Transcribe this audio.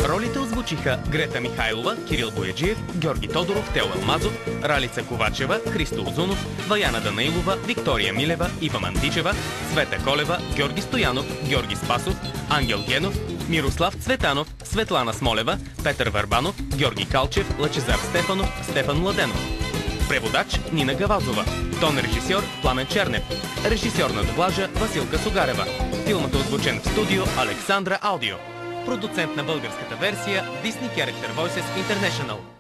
Ролите озвучиха Грета Михайлова, Кирил Бояджиев, Георги Тодоров, Тео Елмазов, Ралица Ковачева, Христо Озунов, Ваяна Данаилова, Виктория Милева, Ива Мандичева, Света Колева, Георги Стоянов, Георги Спасов, Ангел Генов, Мирослав Цветанов, Светлана Смолева, Петър Върбанов, Георги Калчев, Лъчезар Стефанов, Стефан Младенов. Преводач Нина Гавазова. Тон режисьор Пламен Чернев. Режисьор на дублажа Василка Сугарева. Филмът е озвучен в студио Александра Аудио. Продуцент на българската версия Disney Character Voices International.